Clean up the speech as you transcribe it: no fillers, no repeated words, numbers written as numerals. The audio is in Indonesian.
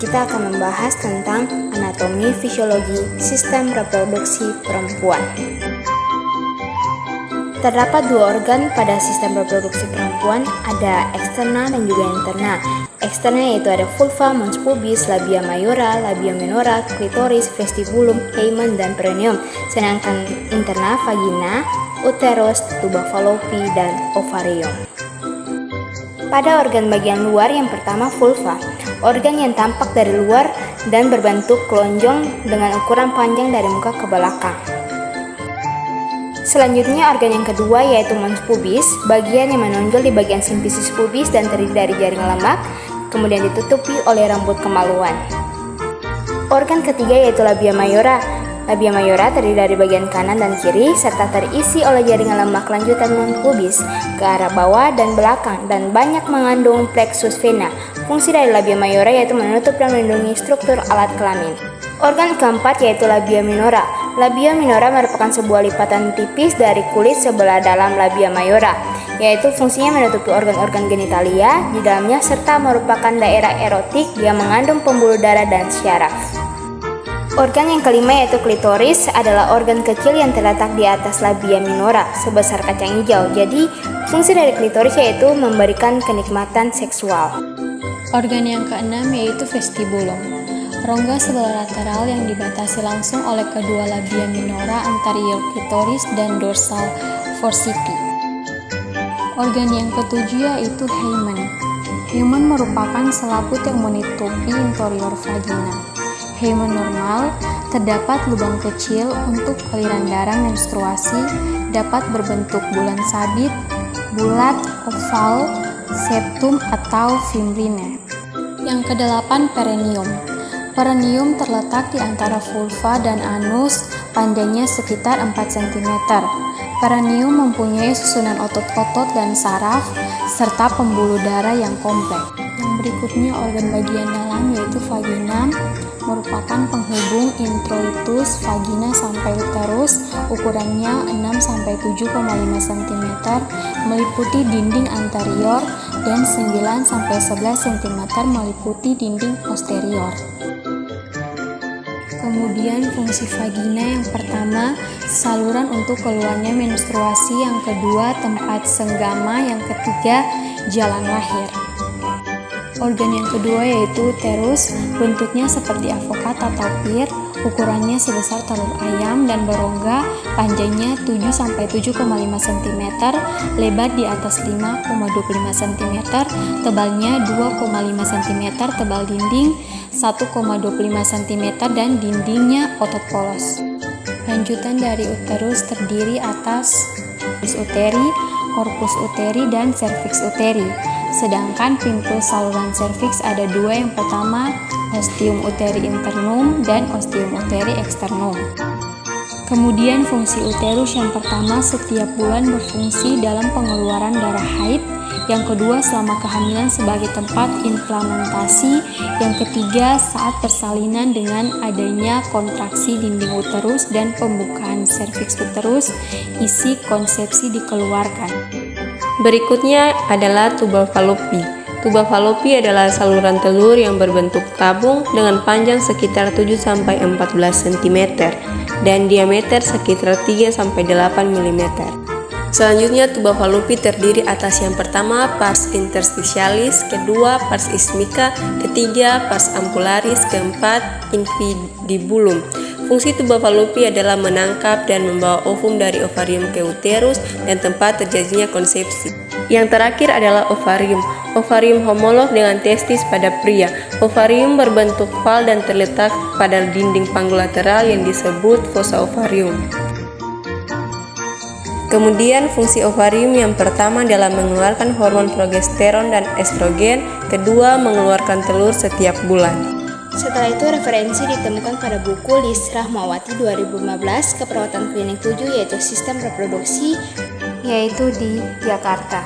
kita akan membahas tentang anatomi fisiologi sistem reproduksi perempuan. Terdapat dua organ pada sistem reproduksi perempuan, ada eksternal dan juga internal. Eksternal yaitu ada vulva, mons pubis, labia mayora, labia minora, klitoris, vestibulum, hymen, dan perineum. Sedangkan internal vagina, uterus, tuba fallopi, dan ovarium. Pada organ bagian luar yang pertama vulva, organ yang tampak dari luar dan berbentuk lonjong dengan ukuran panjang dari muka ke belakang. Selanjutnya organ yang kedua yaitu mons pubis, bagian yang menonjol di bagian simfisis pubis dan terdiri dari jaring lemak, kemudian ditutupi oleh rambut kemaluan. Organ ketiga yaitu labia mayora. Labia mayora terdiri dari bagian kanan dan kiri serta terisi oleh jaringan lemak lanjutan mons pubis ke arah bawah dan belakang dan banyak mengandung plexus vena. Fungsi dari labia mayora yaitu menutup dan melindungi struktur alat kelamin. Organ keempat yaitu labia minora. Labia minora merupakan sebuah lipatan tipis dari kulit sebelah dalam labia mayora, yaitu fungsinya menutupi organ-organ genitalia di dalamnya serta merupakan daerah erotik yang mengandung pembuluh darah dan syaraf. Organ yang kelima yaitu klitoris adalah organ kecil yang terletak di atas labia minora sebesar kacang hijau. Jadi, fungsi dari klitoris yaitu memberikan kenikmatan seksual. Organ yang keenam yaitu vestibulum. Rongga sebelah lateral yang dibatasi langsung oleh kedua labia minora anterior klitoris dan dorsal forsythia. Organ yang ketujuh yaitu hymen. Hymen merupakan selaput yang menutupi interior vagina. Hymen normal terdapat lubang kecil untuk aliran darah menstruasi, dapat berbentuk bulan sabit, bulat, oval, septum atau fimbriae. Yang kedelapan perineum. Perineum terletak di antara vulva dan anus, panjangnya sekitar 4 cm. Perineum mempunyai susunan otot-otot dan saraf, serta pembuluh darah yang kompleks. Yang berikutnya organ bagian dalam yaitu vagina, merupakan penghubung introitus vagina sampai uterus, ukurannya 6-7,5 cm, meliputi dinding anterior, dan 9-11 cm meliputi dinding posterior. Kemudian fungsi vagina yang pertama, saluran untuk keluarnya menstruasi, yang kedua tempat senggama, yang ketiga jalan lahir. Organ yang kedua yaitu uterus, bentuknya seperti avokat atau pir, ukurannya sebesar telur ayam dan berongga, panjangnya 7-7,5 cm, lebar di atas 5,25 cm, tebalnya 2,5 cm, tebal dinding 1,25 cm dan dindingnya otot polos. Lanjutan dari uterus terdiri atas uteri, corpus uteri, dan cervix uteri. Sedangkan pintu saluran serviks ada dua, yang pertama ostium uteri internum dan ostium uteri externum. Kemudian fungsi uterus yang pertama setiap bulan berfungsi dalam pengeluaran darah haid, yang kedua selama kehamilan sebagai tempat implementasi, yang ketiga saat persalinan dengan adanya kontraksi dinding uterus dan pembukaan serviks uterus, isi konsepsi dikeluarkan. Berikutnya adalah tuba fallopi. Tuba fallopi adalah saluran telur yang berbentuk tabung dengan panjang sekitar 7-14 cm dan diameter sekitar 3-8 mm. Selanjutnya tuba fallopi terdiri atas yang pertama pars interstitialis, kedua pars isthmica, ketiga pars ampularis, keempat infundibulum. Fungsi tuba fallopi adalah menangkap dan membawa ovum dari ovarium ke uterus dan tempat terjadinya konsepsi. Yang terakhir adalah ovarium. Ovarium homolog dengan testis pada pria. Ovarium berbentuk val dan terletak pada dinding panggul lateral yang disebut fossa ovarium. Kemudian fungsi ovarium yang pertama adalah mengeluarkan hormon progesteron dan estrogen, kedua mengeluarkan telur setiap bulan. Setelah itu referensi ditemukan pada buku Lis Rahmawati 2015 keperawatan klinik 7 yaitu sistem reproduksi yaitu di Jakarta.